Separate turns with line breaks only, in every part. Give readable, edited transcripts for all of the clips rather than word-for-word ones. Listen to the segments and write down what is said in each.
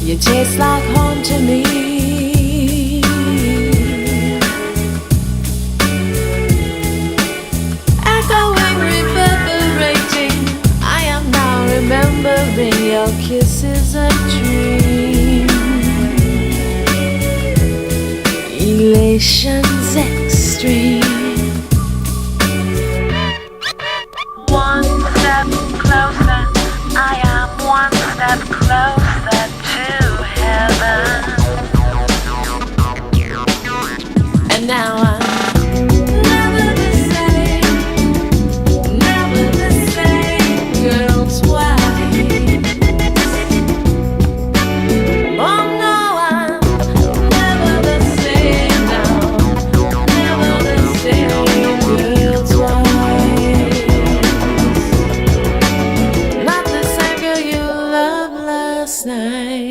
You taste like home to me. Echoing, reverberating, I am now remembering your kisses a dream. Elations extreme. One step closer, I am one step closer to heaven. And now I'm never the same, girls, why? Oh no, I'm never the same now, never the same, girls, why? Not the same girl you loved last night.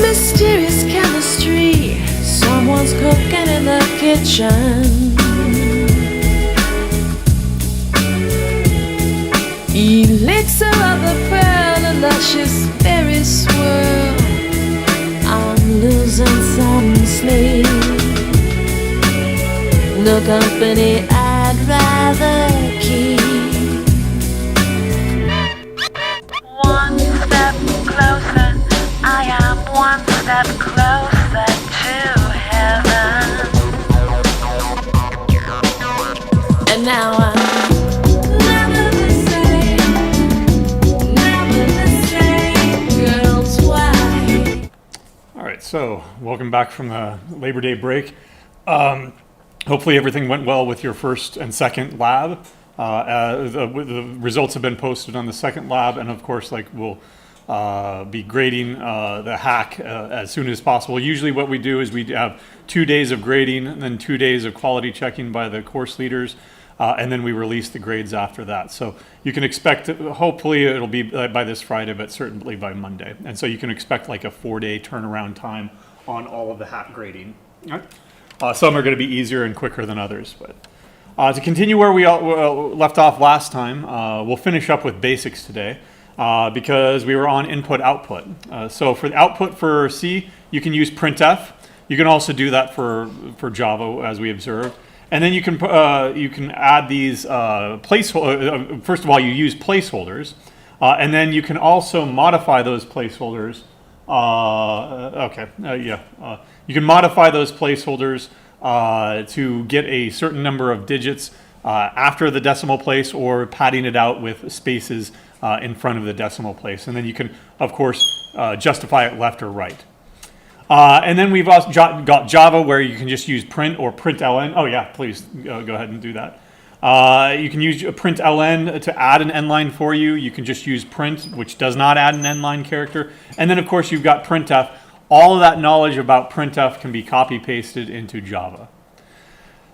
Mysterious chemistry, someone's cooking in the kitchen. Elixir of the pearl, a luscious berry swirl. I'm losing some sleep. No company I'd rather keep. One step closer, I am one step closer to heaven. And now I'm never the same, girls, why?
All right, so welcome back from the Labor Day break. Hopefully everything went well with your first and second lab. The results have been posted on the second lab, and of course, we'll be grading the hack as soon as possible. Usually what we do is we have 2 days of grading and then 2 days of quality checking by the course leaders, and then we release the grades after that. So you can expect, hopefully it'll be by this Friday, but certainly by Monday. And so you can expect like a 4-day turnaround time on all of the hack grading. All right? Some are going to be easier and quicker than others. But to continue where we left off last time, we'll finish up with basics today because we were on input-output. So for the output for C, you can use printf. You can also do that for Java, as we observed. And then you can add these placeholders. First of all, you use placeholders, and then you can also modify those placeholders. You can modify those placeholders to get a certain number of digits after the decimal place, or padding it out with spaces in front of the decimal place. And then you can, of course, justify it left or right. And then we've also got Java, where you can just use print or println. Oh yeah, please go ahead and do that. You can use println to add an end line for you. You can just use print, which does not add an end line character. And then of course you've got printf. All of that knowledge about printf can be copy pasted into Java.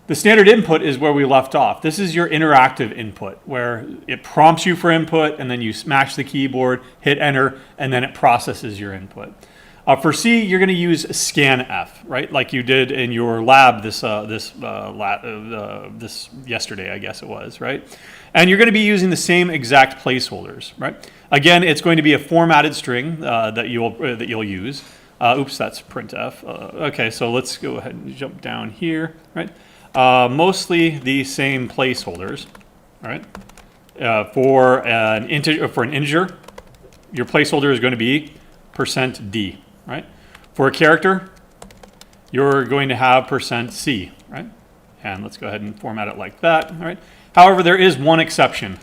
The standard input is where we left off. This is your interactive input, where it prompts you for input, and then you smash the keyboard, hit enter, and then it processes your input. For C, you're going to use scanf, right? Like you did in your lab this yesterday, I guess it was, right? And you're going to be using the same exact placeholders, right? Again, it's going to be a formatted string that you'll use. Oops, that's printf. Okay, so let's go ahead and jump down here, right? Mostly the same placeholders, right? For an integer, your placeholder is going to be %d. Right? For a character, you're going to have %c, right? And let's go ahead and format it like that, all right? However, there is one exception,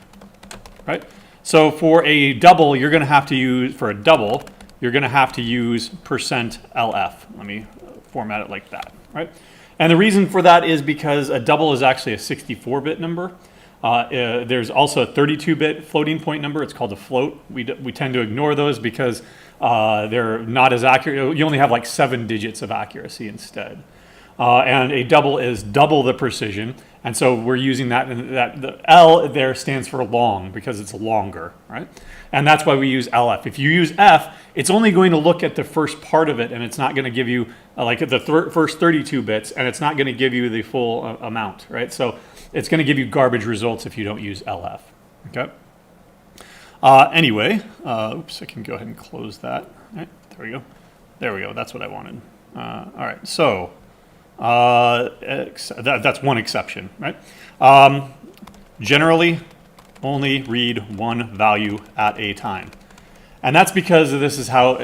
right? So for a double, you're going to have to use, for a double, you're going to have to use %LF. Let me format it like that, right? And the reason for that is because a double is actually a 64-bit number. There's also a 32-bit floating point number. It's called a float. We tend to ignore those because they're not as accurate. You only have like 7 digits of accuracy instead. And a double is double the precision. And so we're using that the L there stands for long because it's longer, right? And that's why we use LF. If you use F, it's only going to look at the first part of it, and it's not going to give you like the first 32 bits, and it's not going to give you the full amount, right? So it's going to give you garbage results if you don't use LF, okay? Anyway, oops, I can go ahead and close that. Right, there we go. There we go. That's what I wanted. All right, so that's one exception, right? Generally, only read one value at a time. And that's because this is how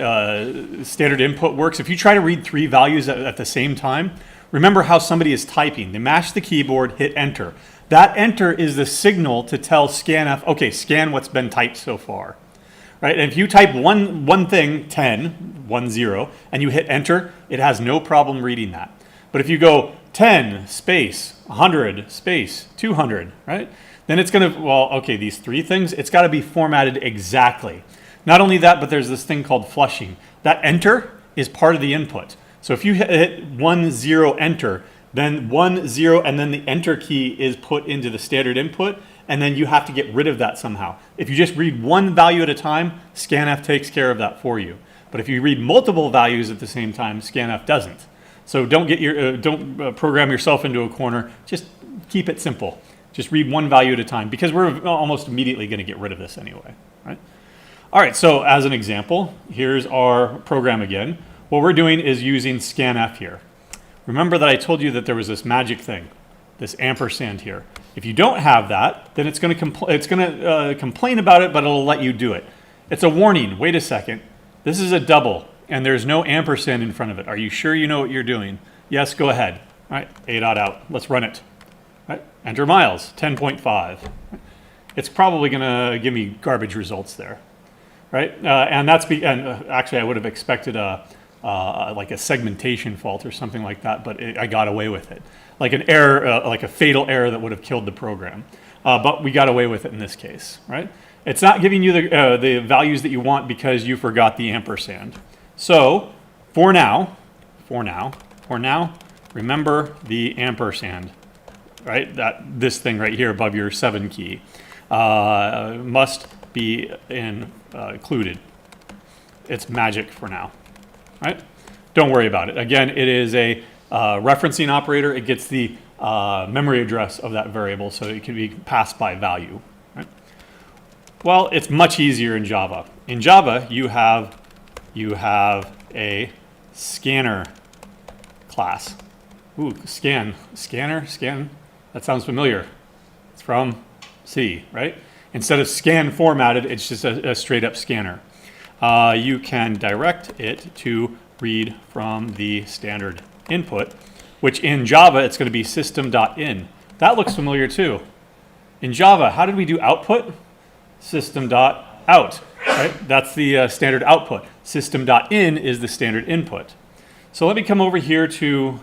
standard input works. If you try to read 3 values at the same time, remember how somebody is typing. They mash the keyboard, hit enter. That enter is the signal to tell scanf, okay, scan what's been typed so far. Right? And if you type one thing, 10, 0, and you hit enter, it has no problem reading that. But if you go 10 space 100 space 200, right? Then it's going to, well, okay, these 3 things, it's got to be formatted exactly. Not only that, but there's this thing called flushing. That enter is part of the input. So if you hit 1 0 enter, then 1 0 and then the enter key is put into the standard input, and then you have to get rid of that somehow. If you just read one value at a time, scanf takes care of that for you. But if you read multiple values at the same time, scanf doesn't. So don't program yourself into a corner. Just keep it simple. Just read one value at a time because we're almost immediately going to get rid of this anyway, right? All right, so as an example, here's our program again. What we're doing is using scanf here. Remember that I told you that there was this magic thing, this ampersand here. If you don't have that, then it's going to complain about it, but it'll let you do it. It's a warning. Wait a second. This is a double, and there's no ampersand in front of it. Are you sure you know what you're doing? Yes, go ahead. All right, A dot out. Let's run it. Right. Enter miles, 10.5. It's probably going to give me garbage results there, right? And actually, I would have expected like a segmentation fault or something like that, but I got away with it. Like an error, like a fatal error that would have killed the program. But we got away with it in this case, right? It's not giving you the values that you want because you forgot the ampersand. So for now, remember the ampersand, right? This thing right here above your 7 key must be included. It's magic for now, right? Don't worry about it. Again, it is a referencing operator. It gets the memory address of that variable, so it can be passed by value, right? Well, it's much easier in Java. In Java, you have a scanner class. Ooh, scanner. That sounds familiar. It's from C, right? Instead of scan formatted, it's just a straight up scanner. You can direct it to read from the standard input, which in Java, it's going to be system.in. That looks familiar too. In Java, how did we do output? System.out, right? That's the standard output. System.in is the standard input. So let me come over here to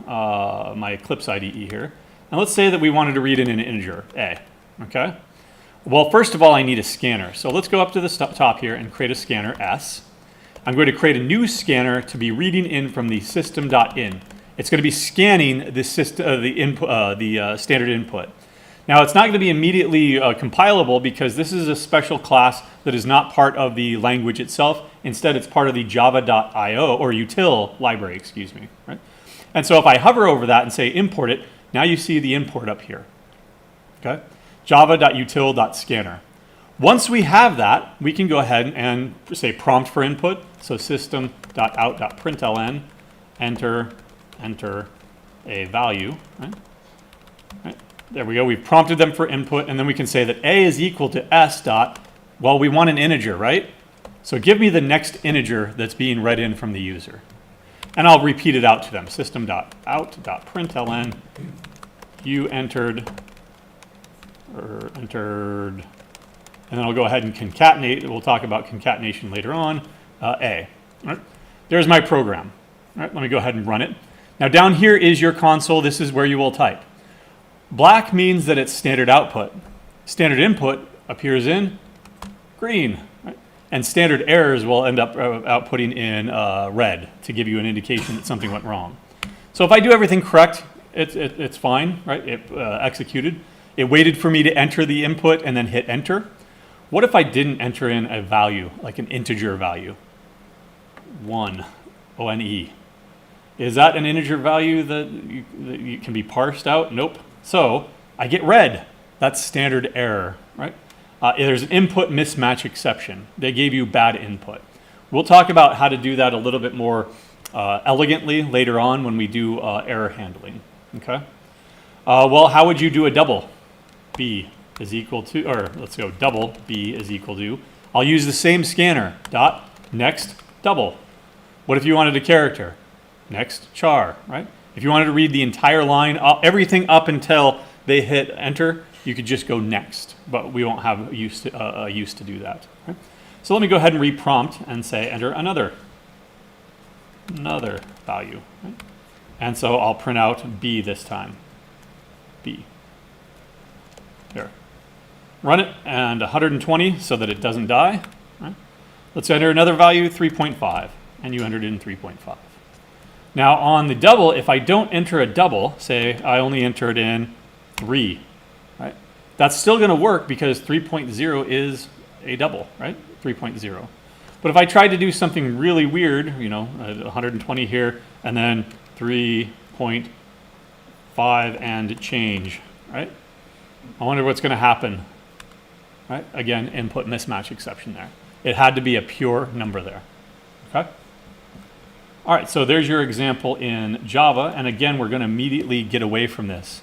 my Eclipse IDE here. And let's say that we wanted to read in an integer, A, okay? Well, first of all, I need a scanner. So let's go up to the top here and create a scanner, S. I'm going to create a new scanner to be reading in from the system.in. It's going to be scanning the standard input. Now, it's not going to be immediately compilable because this is a special class that is not part of the language itself. Instead, it's part of the java.io or util library, excuse me. Right? And so if I hover over that and say import it, now you see the import up here. Okay? java.util.scanner. Once we have that, we can go ahead and say prompt for input. So system.out.println, enter a value. Right? Right? There we go. We've prompted them for input, and then we can say that A is equal to S dot, well, we want an integer, right? So give me the next integer that's being read in from the user. And I'll repeat it out to them. System.out.println, you entered, and then I'll go ahead and concatenate. We'll talk about concatenation later on, A. All right? There's my program. All right, let me go ahead and run it. Now down here is your console. This is where you will type. Black means that it's standard output. Standard input appears in green. Right? And standard errors will end up outputting in red to give you an indication that something went wrong. So if I do everything correct, it's fine, right? It executed. It waited for me to enter the input and then hit enter. What if I didn't enter in a value, like an integer value? 1, O-N-E. Is that an integer value that you can be parsed out? Nope. So I get red. That's standard error, right? There's an input mismatch exception. They gave you bad input. We'll talk about how to do that a little bit more elegantly later on when we do error handling, okay? Well, how would you do a double? B is equal to, or let's go double, B is equal to, I'll use the same scanner, dot, next, double. What if you wanted a character? Next, char, right? If you wanted to read the entire line, everything up until they hit enter, you could just go next, but we won't have use to do that. Right? So let me go ahead and reprompt and say enter another value. Right? And so I'll print out B this time. B. There. Run it, and 120 so that it doesn't die. Right? Let's enter another value, 3.5, and you entered in 3.5. Now on the double, if I don't enter a double, say I only entered in 3, right? That's still going to work because 3.0 is a double, right? 3.0. But if I tried to do something really weird, 120 here, and then 3.5 and change, right? I wonder what's going to happen, right? Again, input mismatch exception there. It had to be a pure number there, okay? All right, so there's your example in Java, and again, we're going to immediately get away from this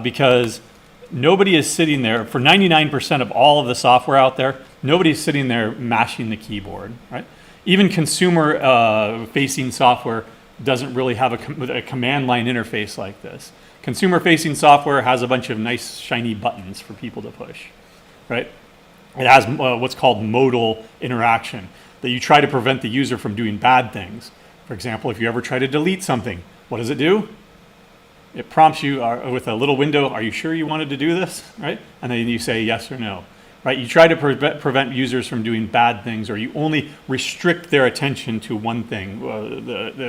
because nobody is sitting there, for 99% of all of the software out there, nobody's sitting there mashing the keyboard, right? Even consumer-facing software doesn't really have a command line interface like this. Consumer-facing software has a bunch of nice shiny buttons for people to push, right? It has what's called modal interaction, that you try to prevent the user from doing bad things. For example, if you ever try to delete something, what does it do? It prompts you with a little window, are you sure you wanted to do this, right? And then you say yes or no, right? You try to prevent users from doing bad things, or you only restrict their attention to one thing.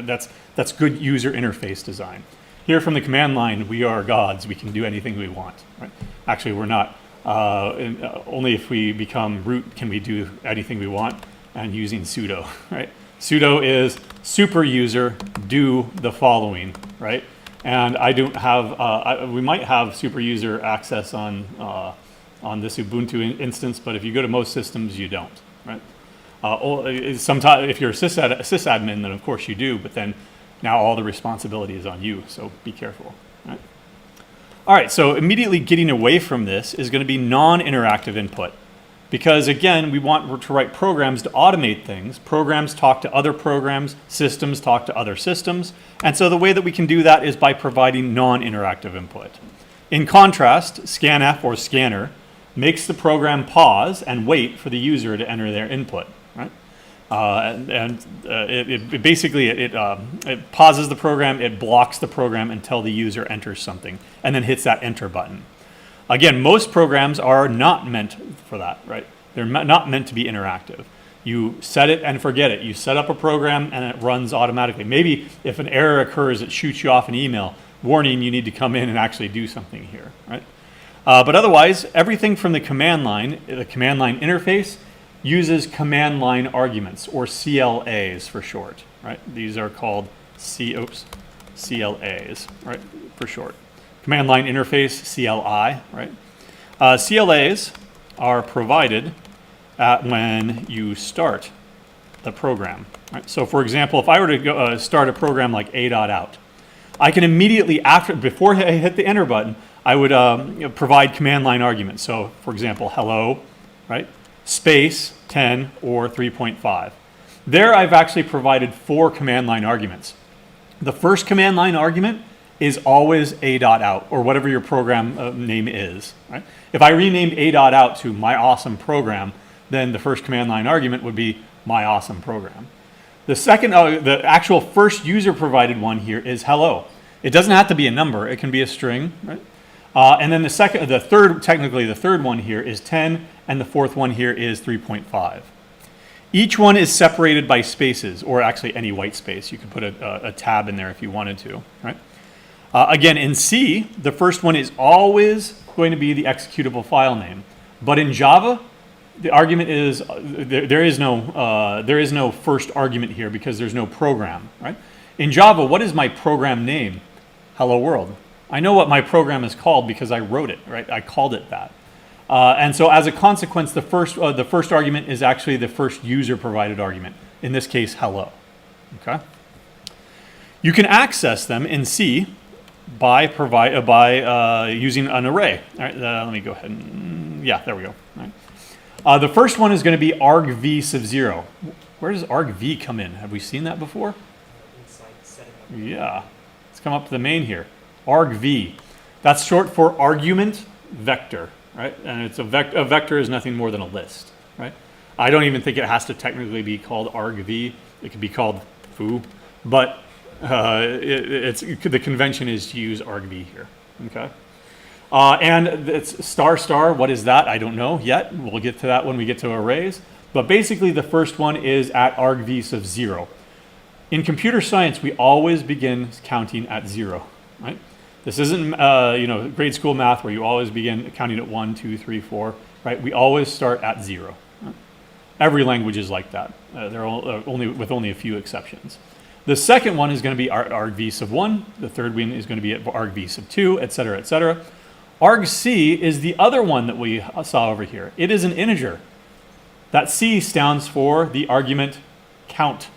That's good user interface design. Here from the command line, we are gods. We can do anything we want, right? Actually, we're not. Only if we become root can we do anything we want, and using sudo, right? Sudo is super user do the following, right? And I don't have, we might have super user access on this Ubuntu instance, but if you go to most systems, you don't, right? Sometimes if you're a sysadmin, then of course you do, but then now all the responsibility is on you, so be careful, right? All right, so immediately getting away from this is going to be non-interactive input. Because again, we want to write programs to automate things. Programs talk to other programs, systems talk to other systems. And so the way that we can do that is by providing non-interactive input. In contrast, scanf or scanner makes the program pause and wait for the user to enter their input. Right? It basically pauses the program, it blocks the program until the user enters something, and then hits that enter button. Again, most programs are not meant for that, right? They're not meant to be interactive. You set it and forget it. You set up a program and it runs automatically. Maybe if an error occurs, it shoots you off an email warning you need to come in and actually do something here, right? But otherwise, everything from the command line interface uses command line arguments, or CLAs for short, right? These are called CLAs, right, for short. Command line interface, CLI, right? CLAs are provided when you start the program. Right? So for example, if I were to start a program like a.out, I can immediately, before I hit the enter button, I would provide command line arguments. So for example, hello, right? Space 10 or 3.5. There I've actually provided 4 command line arguments. The first command line argument is always a.out, or whatever your program name is. Right? If I renamed a.out to my awesome program, then the first command line argument would be my awesome program. The second, the actual first user provided one here is hello. It doesn't have to be a number. It can be a string, right? And then the third one here is 10, and the fourth one here is 3.5. Each one is separated by spaces, or actually any white space. You could put a tab in there if you wanted to, right? Again, in C, the first one is always going to be the executable file name. But in Java, the argument is there is no first argument here because there's no program, right? In Java, what is my program name? Hello world. I know what my program is called because I wrote it, right? I called it that. And so as a consequence, the first argument is actually the first user provided argument. In this case, hello. Okay. You can access them in C by using an array. All right, let me go ahead and there we go. All right. The first one is going to be argv sub 0. Where does argv come in? Have we seen that before? Yeah, let's come up to the main here. Argv. That's short for argument vector, right? And it's a vector is nothing more than a list, right? I don't even think it has to technically be called argv. It could be called foo, but the convention is to use argv here. Okay. And it's star. What is that? I don't know yet. We'll get to that when we get to arrays. But basically, the first one is at argv sub 0. In computer science, we always begin counting at 0, right? This isn't grade school math where you always begin counting at 1, 2, 3, 4, right? We always start at 0. Right? Every language is like that. They're only a few exceptions. The second one is going to be argv sub 1. The third one is going to be at argv sub 2, et cetera, et cetera. Argc is the other one that we saw over here. It is an integer. That C stands for the argument count.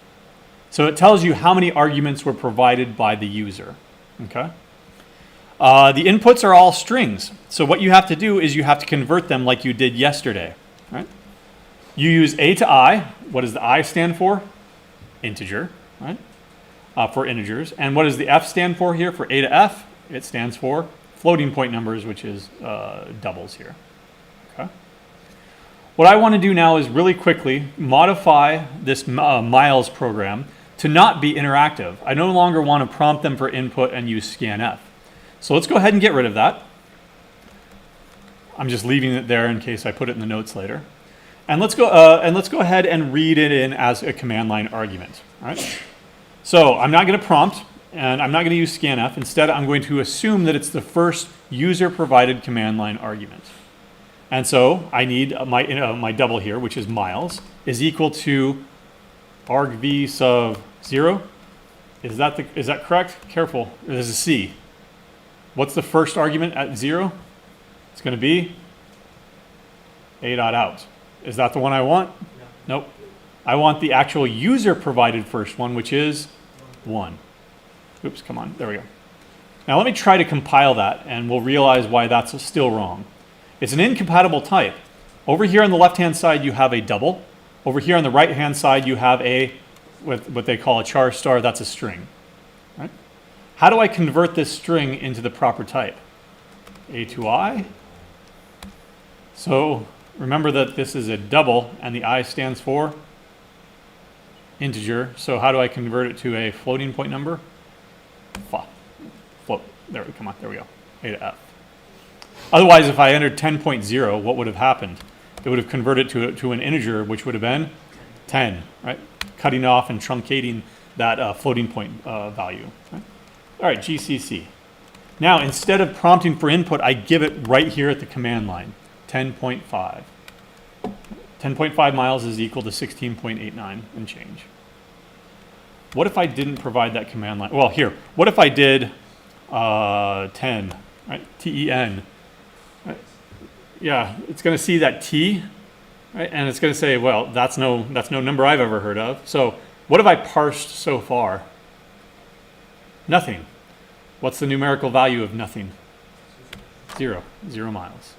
So it tells you how many arguments were provided by the user. Okay. The inputs are all strings. So what you have to do is you have to convert them like you did yesterday. Right? You use A to I. What does the I stand for? Integer. Right? For integers. And what does the F stand for here? For A to F, it stands for floating point numbers, which is doubles here. Okay. What I want to do now is really quickly modify this miles program to not be interactive. I no longer want to prompt them for input and use scanf. So let's go ahead and get rid of that. I'm just leaving it there in case I put it in the notes later. And let's go ahead and read it in as a command line argument. All right. So I'm not going to prompt, and I'm not going to use scanf. Instead, I'm going to assume that it's the first user-provided command line argument. And so I need my double here, which is miles, is equal to argv sub 0. Is that correct? Careful. There's a C. What's the first argument at 0? It's going to be a.out. Is that the one I want? No. Nope. I want the actual user-provided first one, which is 1. Oops, come on. There we go. Now let me try to compile that, and we'll realize why that's still wrong. It's an incompatible type. Over here on the left-hand side, you have a double. Over here on the right-hand side, you have what they call a char star. That's a string. Right? How do I convert this string into the proper type? A to I. So remember that this is a double, and the I stands for integer. So how do I convert it to a floating point number? Float. There we go. A to F. Otherwise, if I entered 10.0, what would have happened? It would have converted to an integer, which would have been 10, right? Cutting off and truncating that floating point value. Right? All right, GCC. Now, instead of prompting for input, I give it right here at the command line, 10.5. 10.5 miles is equal to 16.89 and change. What if I didn't provide that command line? Well, here, what if I did 10, right? TEN. Right? Yeah, it's going to see that T, right? And it's going to say, well, that's no number I've ever heard of. So what have I parsed so far? Nothing. What's the numerical value of nothing? 0 miles.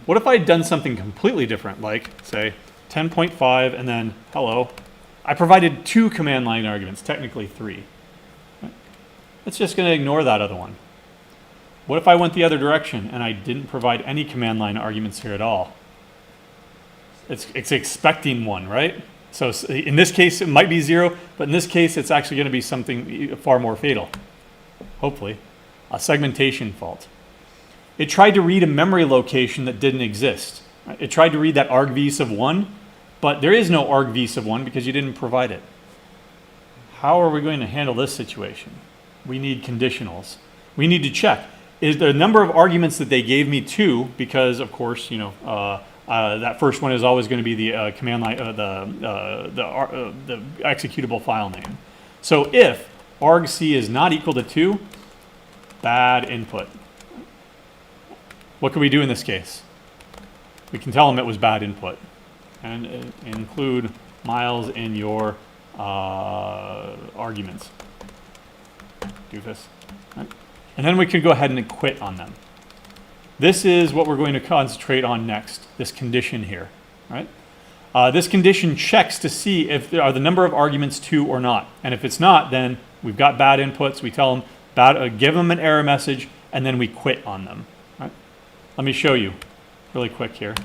What if I had done something completely different, like, say, 10.5 and then hello? I provided 2 command line arguments, technically 3. Right? It's just going to ignore that other one. What if I went the other direction and I didn't provide any command line arguments here at all? It's expecting one, right? So in this case, it might be 0, but in this case, it's actually going to be something far more fatal, hopefully, a segmentation fault. It tried to read a memory location that didn't exist. It tried to read that argv sub 1, but there is no argv sub 1 because you didn't provide it. How are we going to handle this situation? We need conditionals. We need to check. Is the number of arguments that they gave me 2, because of course, that first one is always going to be the command line, the executable file name. So if argc is not equal to 2, bad input. What can we do in this case? We can tell them it was bad input and include miles in your arguments. Doofus. Right? And then we can go ahead and quit on them. This is what we're going to concentrate on next, this condition here. Right? This condition checks to see if there are the number of arguments 2 or not. And if it's not, then we've got bad inputs. We tell them, give them an error message, and then we quit on them. Right? Let me show you really quick here.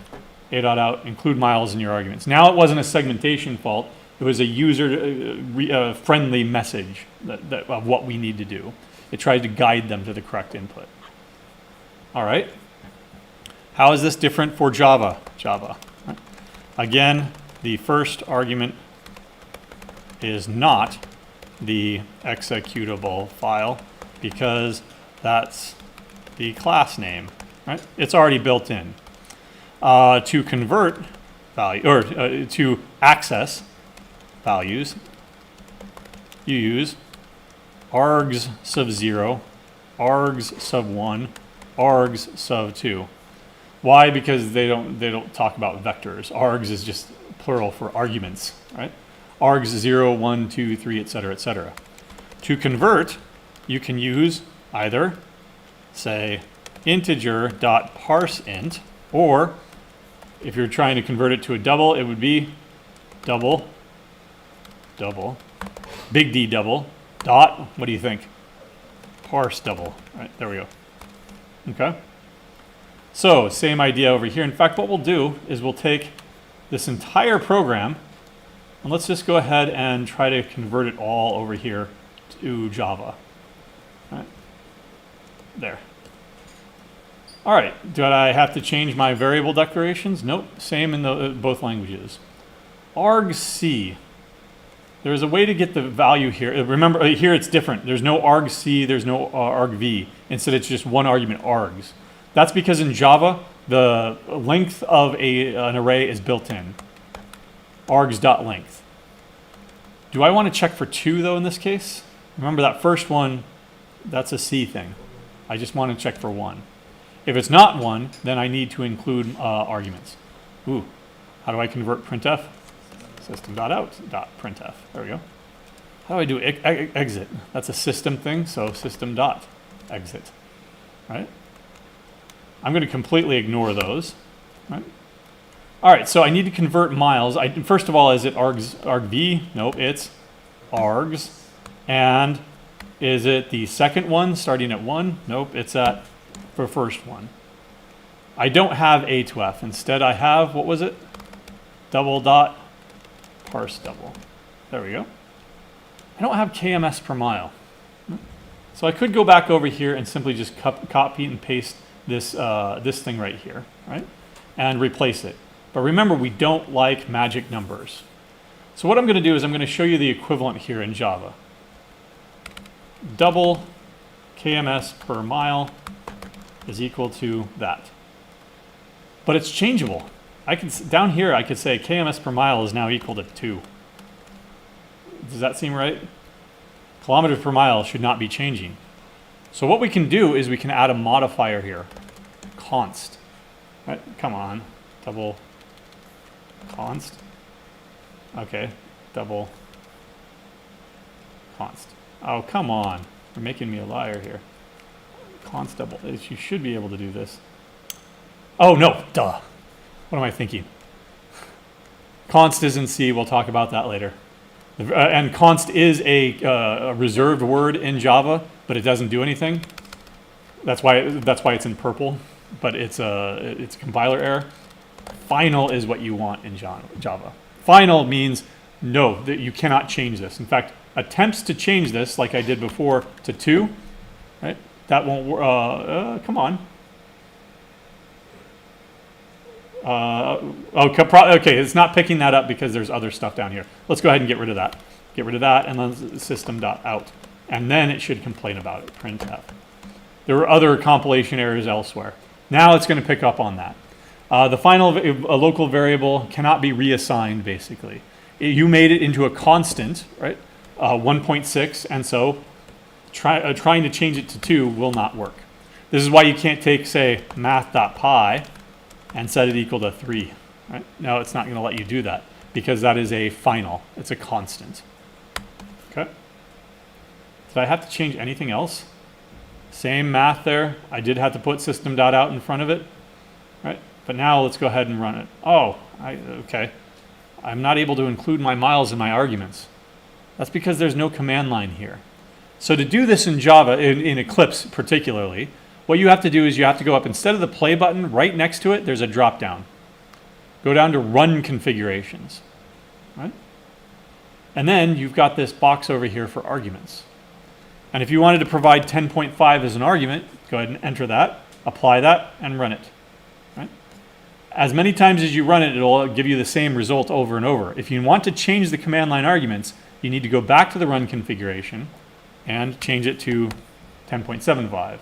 A.out, include miles in your arguments. Now it wasn't a segmentation fault. It was a user-friendly message of what we need to do. It tried to guide them to the correct input. All right. How is this different for Java? Right. Again, the first argument is not the executable file because that's the class name. Right? It's already built in. To convert value or to access values, you use args sub 0, args sub 1, args sub 2. Why? Because they don't talk about vectors. Args is just plural for arguments, right? Args 0, 1, 2, 3, etc., etc. To convert, you can use either, say, integer.parseInt, or if you're trying to convert it to a double, it would be double, big D double, dot, what do you think? Parse double, right, there we go. Okay. So same idea over here. In fact, what we'll do is we'll take this entire program and let's just go ahead and try to convert it all over here to Java. Right. There. All right, do I have to change my variable declarations? Nope, same in both languages. argc, there's a way to get the value here. Remember, here it's different. There's no argc, there's no argv. Instead, it's just one argument, args. That's because in Java, the length of an array is built in. args.length. Do I want to check for 2, though, in this case? Remember that first one, that's a C thing. I just want to check for 1. If it's not 1, then I need to include arguments. Ooh, how do I convert printf? System.out.printf. There we go. How do I do exit? That's a system thing, so system.exit. Right? I'm going to completely ignore those. Right? All right, so I need to convert miles. First of all, is it argv? Nope, it's args. And is it the second one starting at 1? Nope, it's at the first one. I don't have A to F. Instead, I have, what was it? Double dot parse double. There we go. I don't have KMS per mile. So I could go back over here and simply just copy and paste this, this thing right here, right? And replace it. But remember, we don't like magic numbers. So what I'm going to do is I'm going to show you the equivalent here in Java. Double KMS per mile is equal to that. But it's changeable. Down here, I could say KMS per mile is now equal to 2. Does that seem right? Kilometers per mile should not be changing. So what we can do is we can add a modifier here. Const. Right? Come on. Double const. Okay. Double const. Oh, come on. You're making me a liar here. Const double. You should be able to do this. Oh, no. Duh. What am I thinking? Const is in C. We'll talk about that later. And const is a reserved word in Java, but it doesn't do anything. That's why it's in purple, but it's a compiler error. Final is what you want in Java. Final means no, that you cannot change this. In fact, attempts to change this, like I did before, to 2, right? That won't work. Come on. Okay, it's not picking that up because there's other stuff down here. Let's go ahead and get rid of that. Get rid of that, and then system.out. And then it should complain about it, printf. There were other compilation errors elsewhere. Now it's going to pick up on that. The final local variable cannot be reassigned, basically. You made it into a constant, right? 1.6, and so trying to change it to 2 will not work. This is why you can't take, say, math.py and set it equal to 3. Right? No, it's not going to let you do that because that is a final. It's a constant. Okay. Did I have to change anything else? Same math there. I did have to put system.out in front of it. Right? But now let's go ahead and run it. Oh, okay. I'm not able to include my miles in my arguments. That's because there's no command line here. So to do this in Java, in Eclipse particularly, what you have to do is you have to go up, instead of the play button, right next to it, there's a drop down. Go down to run configurations. Right? And then you've got this box over here for arguments. And if you wanted to provide 10.5 as an argument, go ahead and enter that, apply that, and run it. Right? As many times as you run it, it'll give you the same result over and over. If you want to change the command line arguments, you need to go back to the run configuration and change it to 10.75.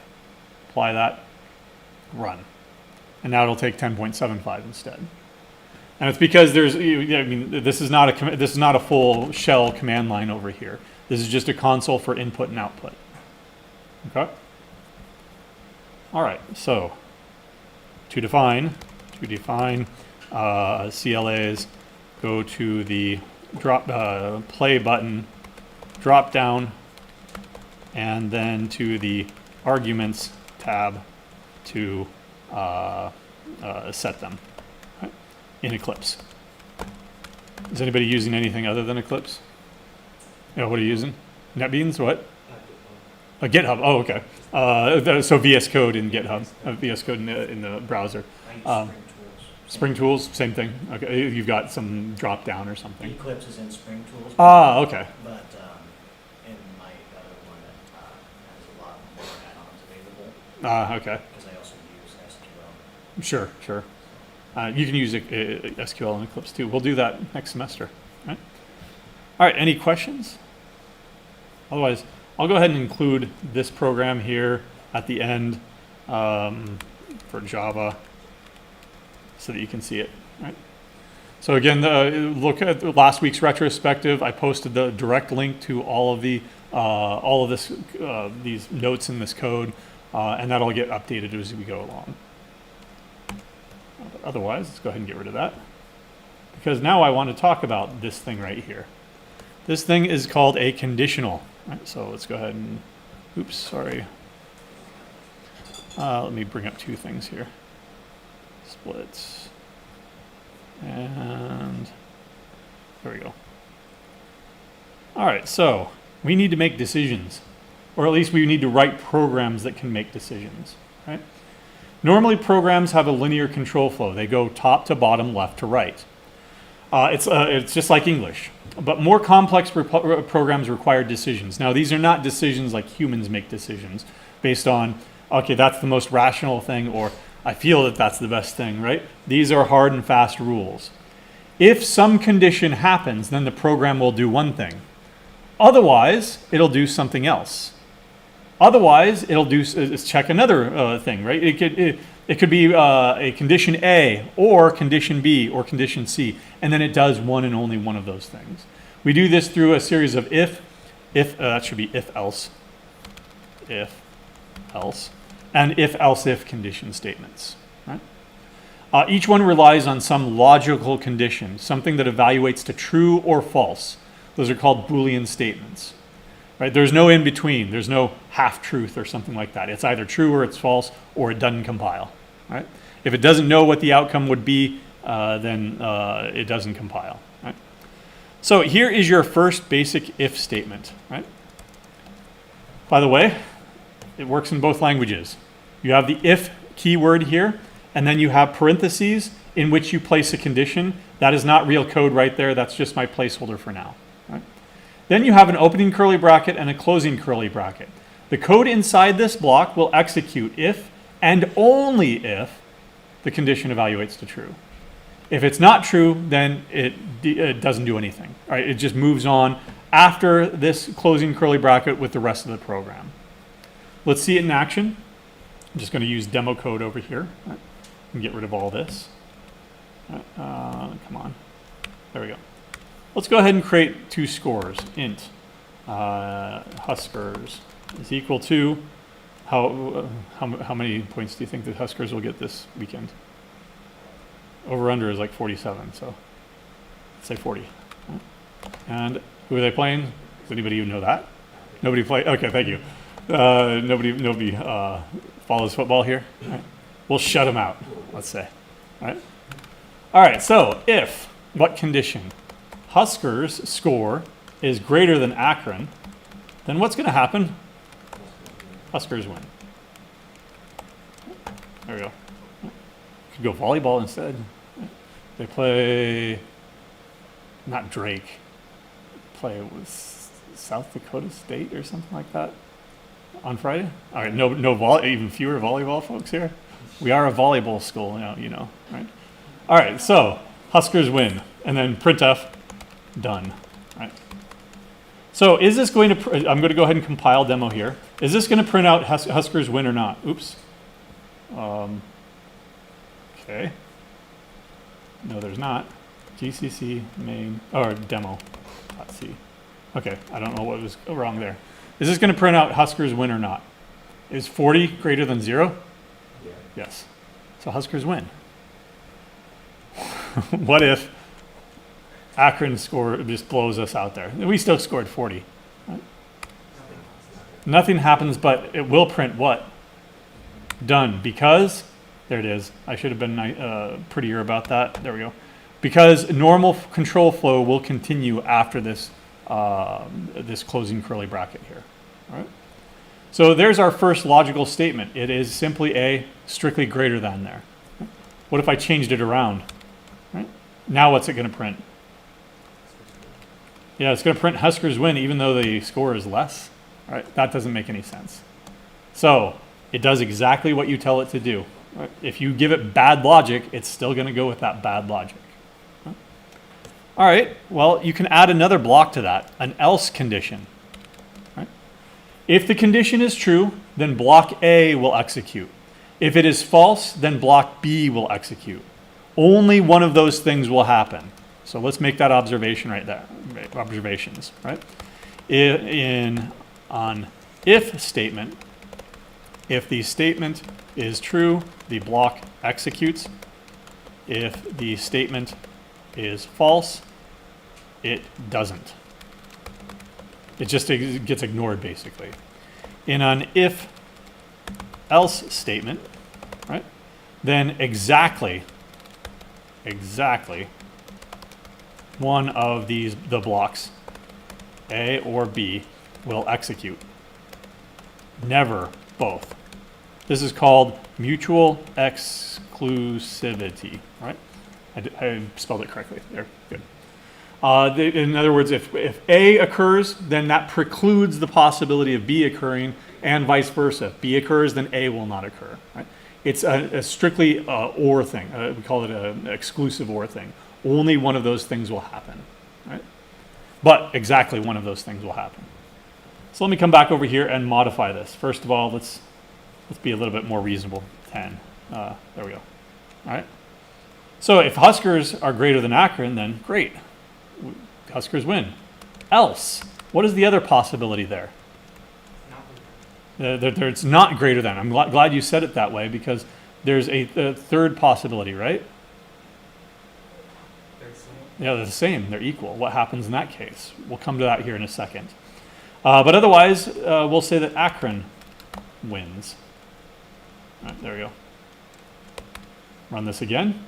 Apply that, run. And now it'll take 10.75 instead. And it's because there's, I mean, this is not a full shell command line over here. This is just a console for input and output. Okay? All right, so to define CLAs, go to the play button, drop down, and then to the arguments tab to set them, right, in Eclipse. Is anybody using anything other than Eclipse? Yeah, what are you using? NetBeans, what? GitHub, oh, okay. So VS Code in GitHub, VS Code in the browser. Spring Tools, same thing. Okay, you've got some drop down or something.
Eclipse is in Spring Tools.
Ah, okay.
But in my other one that has a lot more add-ons available.
Ah, okay.
Because I also use SQL.
Sure. You can use SQL and Eclipse too. We'll do that next semester. Right? All right, any questions? Otherwise, I'll go ahead and include this program here at the end for Java so that you can see it. Right? So again, look at last week's retrospective. I posted the direct link to all of these notes in this code, and that'll get updated as we go along. But otherwise, let's go ahead and get rid of that, because now I want to talk about this thing right here. This thing is called a conditional. Right, so let's go ahead and, oops, sorry. Let me bring up two things here. Splits. And there we go. All right, so we need to make decisions, or at least we need to write programs that can make decisions, right? Normally programs have a linear control flow. They go top to bottom, left to right. It's just like English, but more complex programs require decisions. Now, these are not decisions like humans make decisions based on, okay, that's the most rational thing, or I feel that that's the best thing, right? These are hard and fast rules. If some condition happens, then the program will do one thing. Otherwise, it'll do something else. Otherwise, it'll do check another thing, right? It could be a condition A, or condition B, or condition C, and then it does one and only one of those things. We do this through a series of that should be if else, and if else if condition statements. Right? Each one relies on some logical condition, something that evaluates to true or false. Those are called Boolean statements. Right? There's no in between. There's no half truth or something like that. It's either true or it's false, or it doesn't compile. Right? If it doesn't know what the outcome would be, then it doesn't compile. Right? So here is your first basic if statement. Right? By the way, it works in both languages. You have the if keyword here, and then you have parentheses in which you place a condition. That is not real code right there. That's just my placeholder for now. Right? Then you have an opening curly bracket and a closing curly bracket. The code inside this block will execute if and only if the condition evaluates to true. If it's not true, then it doesn't do anything. Right? It just moves on after this closing curly bracket with the rest of the program. Let's see it in action. I'm just going to use demo code over here. Right? And get rid of all this. Come on. There we go. Let's go ahead and create two scores. Int Huskers is equal to how many points do you think the Huskers will get this weekend? Over under is like 47, so let's say 40. Right? And who are they playing? Does anybody even know that? Nobody play. Okay, thank you. Nobody follows football here. Right? We'll shut them out. Let's say. All right. So if what condition Huskers score is greater than Akron, then what's going to happen? Huskers win. There we go. Could go volleyball instead. They play not Drake. Play with South Dakota State or something like that on Friday. All right, even fewer volleyball folks here. We are a volleyball school, you know, right? All right, so Huskers win, and then printf done, right? So is this going to? I'm going to go ahead and compile demo here. Is this going to print out Huskers win or not? Oops. Okay. No, there's not. GCC main or demo.c. Okay, I don't know what was wrong there. Is this going to print out Huskers win or not? Is 40 greater than 0?
Yeah.
Yes. So Huskers win. What if Akron score just blows us out there? We still scored 40. Right? Nothing happens, but it will print what? Done. Because, there it is. I should have been prettier about that. There we go. Because normal control flow will continue after this this closing curly bracket here. All right? So there's our first logical statement. It is simply a strictly greater than there. What if I changed it around? Right? Now what's it going to print? Yeah, it's going to print Huskers win even though the score is less. Right? That doesn't make any sense. So it does exactly what you tell it to do. Right? If you give it bad logic, it's still going to go with that bad logic. Right? All right, well, you can add another block to that, an else condition. Right? If the condition is true, then block A will execute. If it is false, then block B will execute. Only one of those things will happen. So let's make that observation right there. Observations, right? On if statement, if the statement is true, the block executes. If the statement is false, it doesn't. It just gets ignored basically. In an if else statement, right? Then exactly one of the blocks, A or B, will execute. Never both. This is called mutual exclusivity, right? I spelled it correctly there, good. In other words, if A occurs, then that precludes the possibility of B occurring, and vice versa. If B occurs, then A will not occur, right? It's a strictly or thing. We call it an exclusive or thing. Only one of those things will happen, right? But exactly one of those things will happen. So let me come back over here and modify this. First of all, let's be a little bit more reasonable. 10. There we go. All right. So if Huskers are greater than Akron, then great. Huskers win. Else, what is the other possibility there? It's not greater than. I'm glad you said it that way because there's a third possibility, right? Yeah, they're the same. They're equal. What happens in that case? We'll come to that here in a second. But otherwise, we'll say that Akron wins. All right, there we go. Run this again.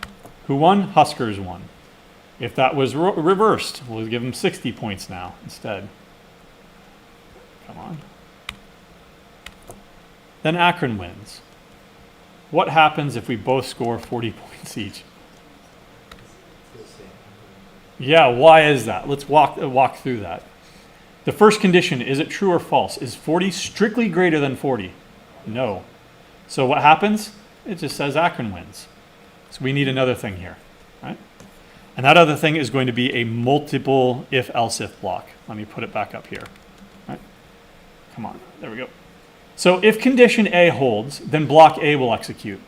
Who won? Huskers won. If that was reversed, we'll give them 60 points now instead. Come on. Then Akron wins. What happens if we both score 40 points each? Yeah, why is that? Let's walk through that. The first condition, is it true or false? Is 40 strictly greater than 40? No. So what happens? It just says Akron wins. So we need another thing here, right? And that other thing is going to be a multiple if-else-if block. Let me put it back up here. Right? Come on, there we go. So if condition A holds, then block A will execute.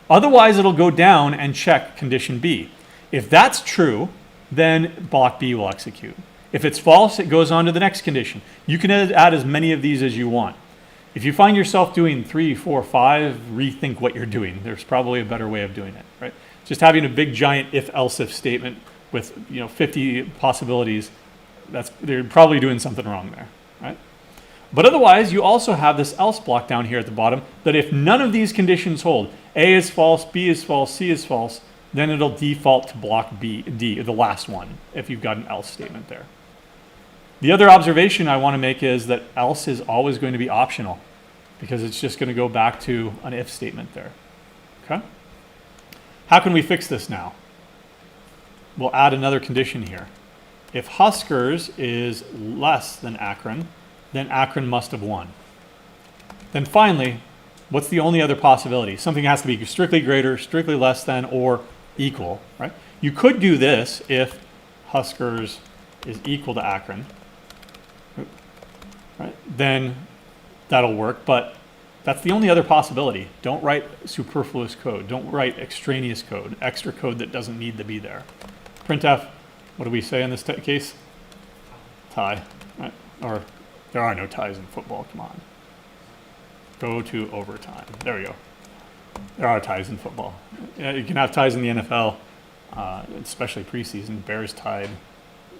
Otherwise, it'll go down and check condition B. If that's true, then block B will execute. If it's false, it goes on to the next condition. You can add as many of these as you want. If you find yourself doing 3, 4, 5, rethink what you're doing. There's probably a better way of doing it, right? Just having a big giant if-else-if statement with 50 possibilities, they're probably doing something wrong there, right? But otherwise, you also have this else block down here at the bottom that if none of these conditions hold, A is false, B is false, C is false, then it'll default to block D, the last one, if you've got an else statement there. The other observation I want to make is that else is always going to be optional because it's just going to go back to an if statement there. Okay? How can we fix this now? We'll add another condition here. If Huskers is less than Akron, then Akron must have won. Then finally, what's the only other possibility? Something has to be strictly greater, strictly less than, or equal, right? You could do this if Huskers is equal to Akron, right? Then that'll work, but that's the only other possibility. Don't write superfluous code. Don't write extraneous code, extra code that doesn't need to be there. Printf, what do we say in this case? Tie, right? Or there are no ties in football, come on. Go to overtime. There we go. There are ties in football. You can have ties in the NFL, especially preseason. Bears tied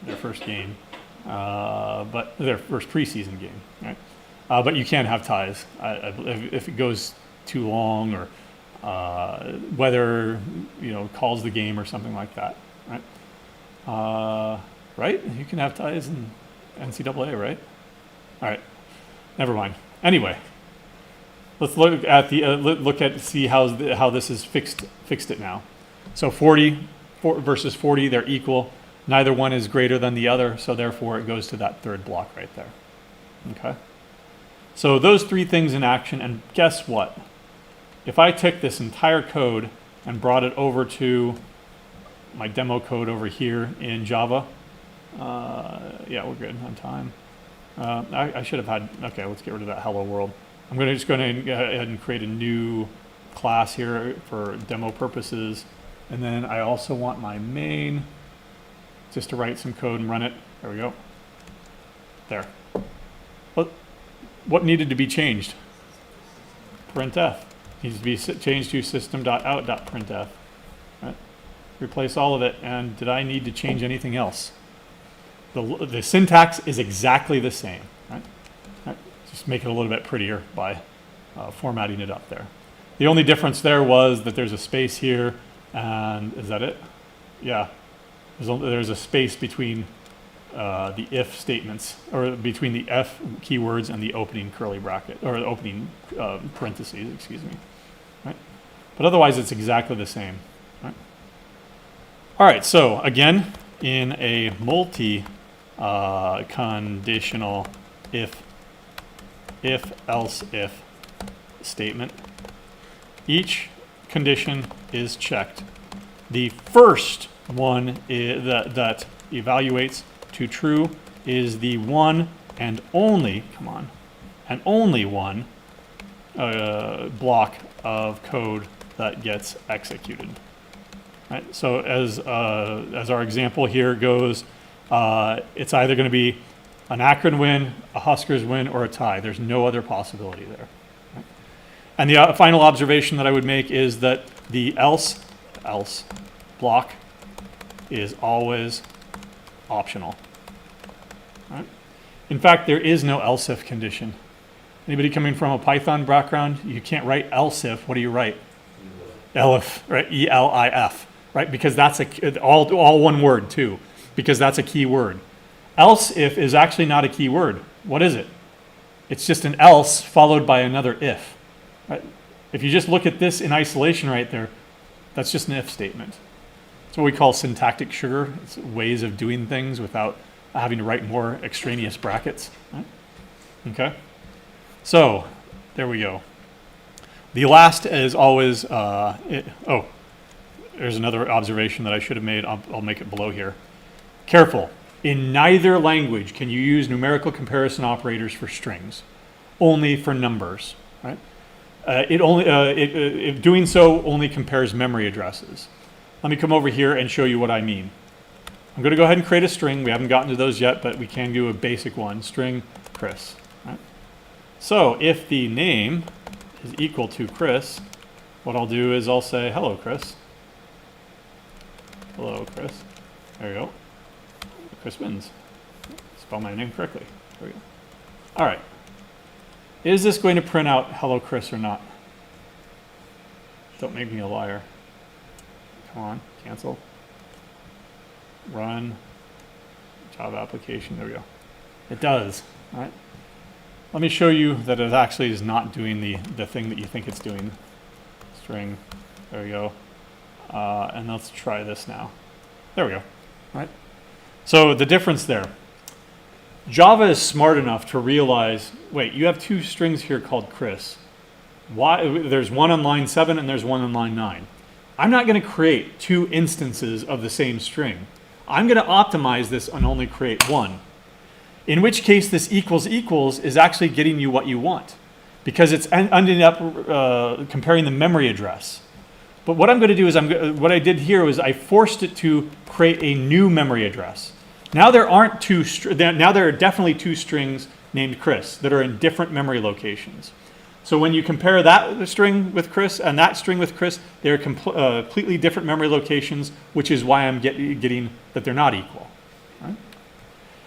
their first game, but their first preseason game, right? But you can have ties if it goes too long or weather, calls the game or something like that, right? Right? You can have ties in NCAA, right? All right, never mind. Anyway, let's look at see how this is fixed it now. So 40 versus 40, they're equal. Neither one is greater than the other, so therefore it goes to that third block right there. Okay. So those three things in action, and guess what? If I took this entire code and brought it over to my demo code over here in Java, yeah, we're good on time. I should have had, okay, let's get rid of that hello world. I'm going to go ahead and create a new class here for demo purposes. And then I also want my main just to write some code and run it. There we go. There. What needed to be changed? Printf. Needs to be changed to system.out.printf. Right? Replace all of it. And did I need to change anything else? The syntax is exactly the same. Right? Right? Just make it a little bit prettier by formatting it up there. The only difference there was that there's a space here, and is that it? Yeah. There's a space between the if statements, or between the F keywords and the opening curly bracket, or the opening parentheses, excuse me. Right? But otherwise, it's exactly the same. Right? All right, so again, in a multi-conditional if-else-if statement, each condition is checked. The first one that evaluates to true is the one and only, and only one block of code that gets executed. Right? So as our example here goes, it's either going to be an Akron win, a Huskers win, or a tie. There's no other possibility there. Right? And the final observation that I would make is that the else block is always optional. Right? In fact, there is no else if condition. Anybody coming from a Python background, you can't write else if. What do you write? Elif, right? ELIF, right? Because that's all one word too, because that's a key word. Else if is actually not a key word. What is it? It's just an else followed by another if. Right? If you just look at this in isolation right there, that's just an if statement. It's what we call syntactic sugar. It's ways of doing things without having to write more extraneous brackets. Right? Okay. So there we go. The last is always, there's another observation that I should have made. I'll make it below here. Careful. In neither language can you use numerical comparison operators for strings, only for numbers. Right? Doing so only compares memory addresses. Let me come over here and show you what I mean. I'm going to go ahead and create a string. We haven't gotten to those yet, but we can do a basic one, string Chris. Right? So if the name is equal to Chris, what I'll do is I'll say, hello, Chris. Hello, Chris. There you go. Chris wins. Spell my name correctly. There we go. All right. Is this going to print out hello, Chris, or not? Don't make me a liar. Come on, cancel. Run. Java application. There we go. It does. All right. Let me show you that it actually is not doing the thing that you think it's doing. String. There we go. And let's try this now. There we go. All right. So the difference there. Java is smart enough to realize, wait, you have two strings here called Chris. Why? There's one on line 7 and there's one on line 9. I'm not going to create two instances of the same string. I'm going to optimize this and only create one. In which case this equals equals is actually getting you what you want, because it's ending up comparing the memory address. But what I'm going to do is what I did here was I forced it to create a new memory address. Now there aren't now there are definitely two strings named Chris that are in different memory locations. So when you compare that string with Chris and that string with Chris, they're completely different memory locations, which is why I'm getting that they're not equal. Right?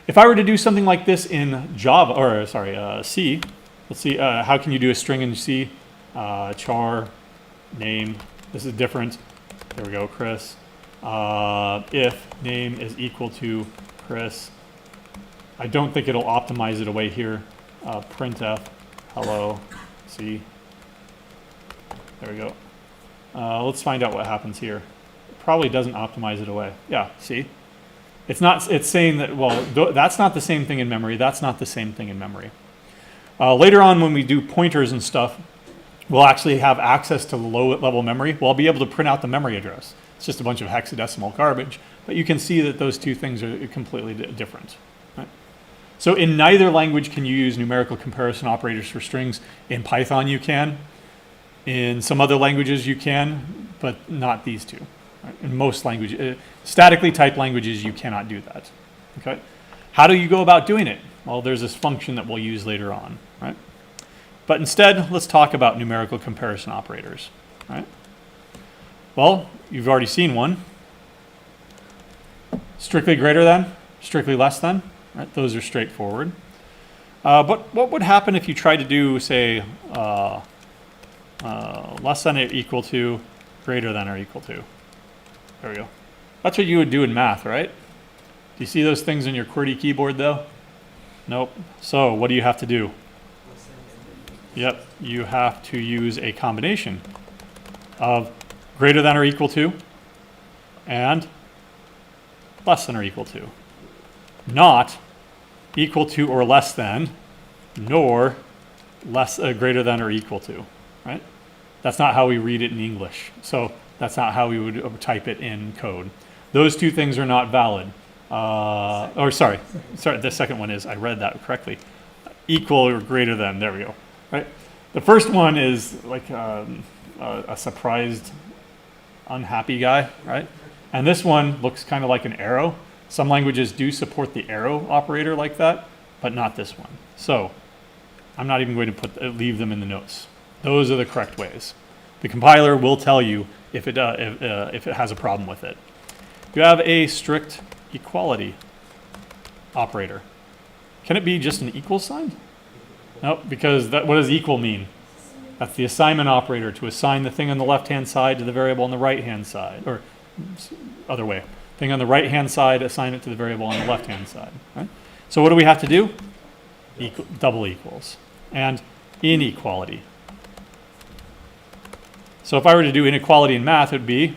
If I were to do something like this in Java, or sorry, C, let's see, how can you do a string in C? Char, name, this is different. There we go, Chris. If name is equal to Chris, I don't think it'll optimize it away here. Printf, hello, C. There we go. Let's find out what happens here. It probably doesn't optimize it away. Yeah, see? It's not. It's saying that, well, that's not the same thing in memory. That's not the same thing in memory. Later on when we do pointers and stuff, we'll actually have access to low-level memory. We'll be able to print out the memory address. It's just a bunch of hexadecimal garbage. But you can see that those two things are completely different. Right? So in neither language can you use numerical comparison operators for strings. In Python you can. In some other languages you can, but not these two. Right? In most languages, statically typed languages, you cannot do that. Okay? How do you go about doing it? Well, there's this function that we'll use later on. Right? But instead, let's talk about numerical comparison operators. Right? Well, you've already seen one. Strictly greater than, strictly less than. Right? Those are straightforward. But what would happen if you tried to do, say, less than or equal to, greater than or equal to? There we go. That's what you would do in math, right? Do you see those things on your QWERTY keyboard, though? Nope. So what do you have to do? Yep, you have to use a combination of greater than or equal to and less than or equal to. Not equal to or less than, nor greater than or equal to, right? That's not how we read it in English. So that's not how we would type it in code. Those two things are not valid. Sorry, the second one is, I read that correctly. Equal or greater than, there we go. Right? The first one is like a surprised, unhappy guy, right? And this one looks kind of like an arrow. Some languages do support the arrow operator like that, but not this one. So I'm not even going to leave them in the notes. Those are the correct ways. The compiler will tell you if it has a problem with it. You have a strict equality operator. Can it be just an equal sign? No, because what does equal mean? That's the assignment operator, to assign the thing on the left-hand side to the variable on the right-hand side, or other way. Thing on the right-hand side, assign it to the variable on the left-hand side. Right? So what do we have to do? Double equals. And inequality. So if I were to do inequality in math, it would be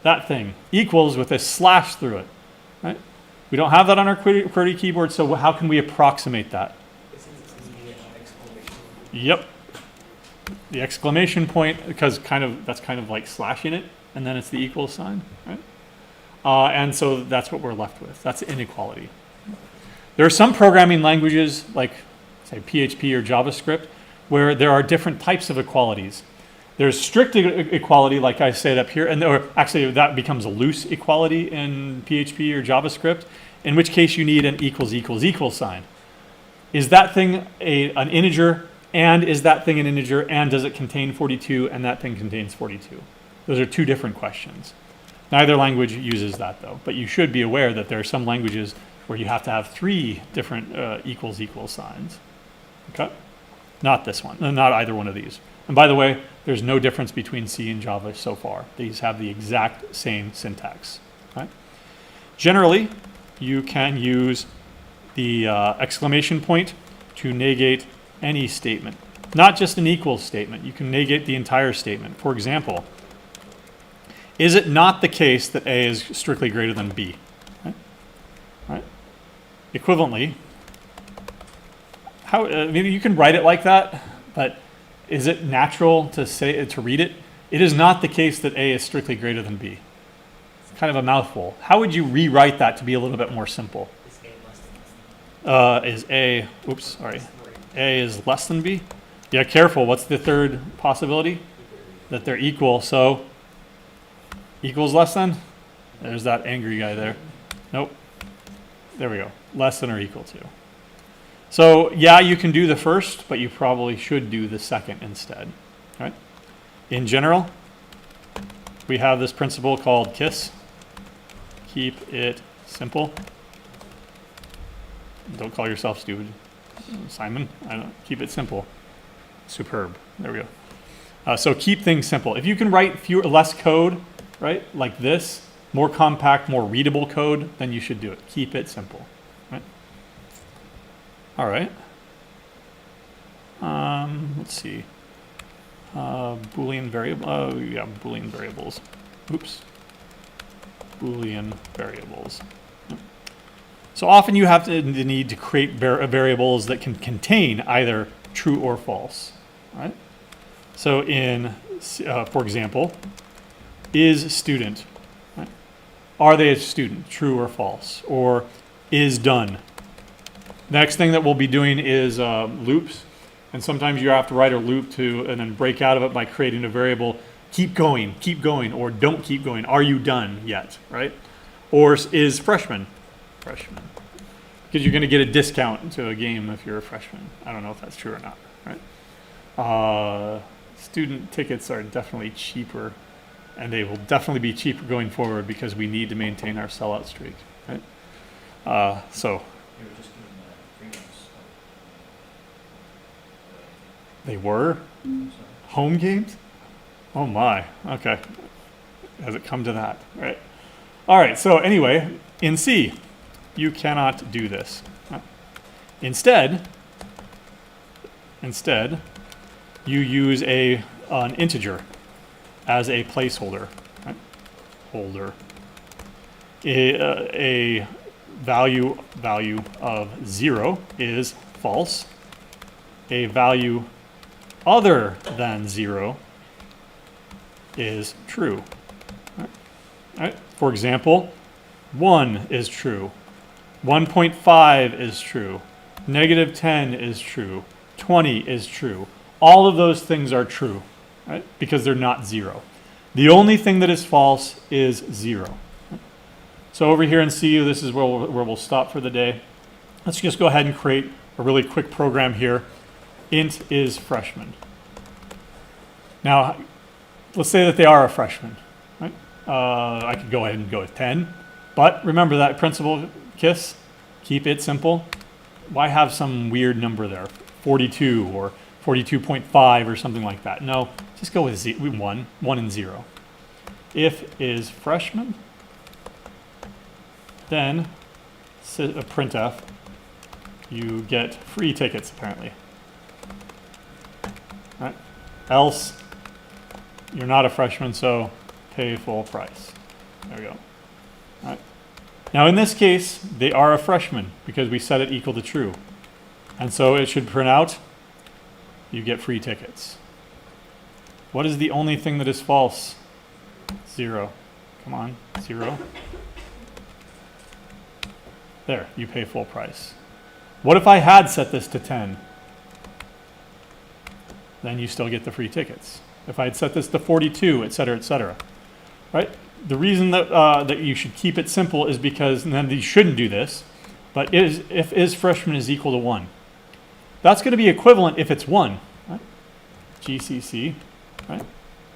that thing, equals with a slash through it, right? We don't have that on our QWERTY keyboard, so how can we approximate that? Yep. The exclamation point, because that's kind of like slashing it, and then it's the equal sign, right? And so that's what we're left with. That's inequality. There are some programming languages, like say PHP or JavaScript, where there are different types of equalities. There's strict equality, like I said up here, or actually that becomes a loose equality in PHP or JavaScript, in which case you need an equals sign. Is that thing an integer, and is that thing an integer, and does it contain 42, and that thing contains 42? Those are two different questions. Neither language uses that though, but you should be aware that there are some languages where you have to have three different equals signs. Okay? Not this one, not either one of these. And by the way, there's no difference between C and Java so far. These have the exact same syntax. Right? Generally, you can use the exclamation point to negate any statement, not just an equals statement. You can negate the entire statement. For example, is it not the case that A is strictly greater than B? Right? Equivalently, maybe you can write it like that, but is it natural to read it? It is not the case that A is strictly greater than B. It's kind of a mouthful. How would you rewrite that to be a little bit more simple? Is A is less than B? Yeah, careful. What's the third possibility? That they're equal, so equals less than? There's that angry guy there. Nope. There we go. Less than or equal to. So yeah, you can do the first, but you probably should do the second instead. Right? In general, we have this principle called KISS. Keep it simple. Don't call yourself stupid, Simon. I don't keep it simple. Superb. There we go. So keep things simple. If you can write less code, right, like this, more compact, more readable code, then you should do it. Keep it simple. Right? All right. Let's see. Boolean variable. Yeah, Boolean variables. Oops. Boolean variables. So often you have the need to create variables that can contain either true or false. Right? So for example, is student. Right? Are they a student? True or false? Or is done. Next thing that we'll be doing is loops. And sometimes you have to write a loop and then break out of it by creating a variable. Keep going, or don't keep going. Are you done yet? Right? Or is freshman. Because you're going to get a discount to a game if you're a freshman. I don't know if that's true or not. Right? Student tickets are definitely cheaper, and they will definitely be cheaper going forward because we need to maintain our sellout streak. Right? So
You were just doing freedoms.
they were home games. Oh my. Okay. Has it come to that? Right. All right. So anyway, in C, you cannot do this. Instead, you use an integer as a placeholder. Right? Holder. A value of 0 is false. A value other than 0 is true. Right? For example, 1 is true. 1.5 is true. Negative 10 is true. 20 is true. All of those things are true, right? Because they're not 0. The only thing that is false is 0. So over here in C, this is where we'll stop for the day. Let's just go ahead and create a really quick program here. Int is freshman. Now, let's say that they are a freshman. Right? I could go ahead and go with 10. But remember that principle, KISS, keep it simple. Why have some weird number there, 42 or 42.5 or something like that? No, just go with 1 and 0. If is freshman, then printf, you get free tickets apparently. Right? Else, you're not a freshman, so pay full price. There we go. All right. Now in this case, they are a freshman because we set it equal to true. And so it should print out, you get free tickets. What is the only thing that is false? 0. Come on, 0. There, you pay full price. What if I had set this to 10? Then you still get the free tickets. If I had set this to 42, et cetera, right? The reason that, that you should keep it simple is because, and then you shouldn't do this, but if is freshman is equal to 1. That's going to be equivalent if it's 1, right? GCC, right?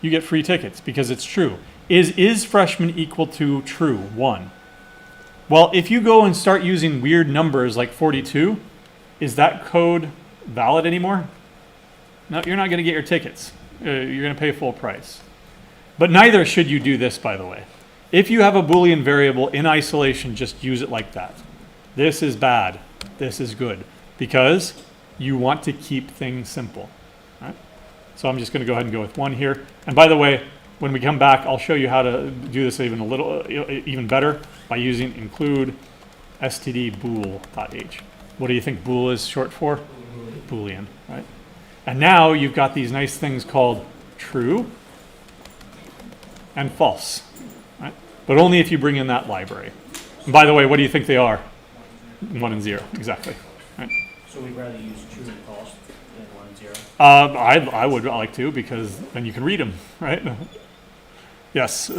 You get free tickets because it's true. Is freshman equal to true, 1? Well, if you go and start using weird numbers like 42, is that code valid anymore? No, you're not going to get your tickets. You're going to pay full price. But neither should you do this, by the way. If you have a Boolean variable in isolation, just use it like that. This is bad. This is good. Because you want to keep things simple. Right? So I'm just going to go ahead and go with 1 here. And by the way, when we come back, I'll show you how to do this even better by using include stdbool.h. What do you think bool is short for? Boolean, right? And now you've got these nice things called true and false, right? But only if you bring in that library. And by the way, what do you think they are? 1 and 0, exactly. Right?
So we'd rather use true and false than 1 and 0?
I would like to because then you can read them, right? Yes.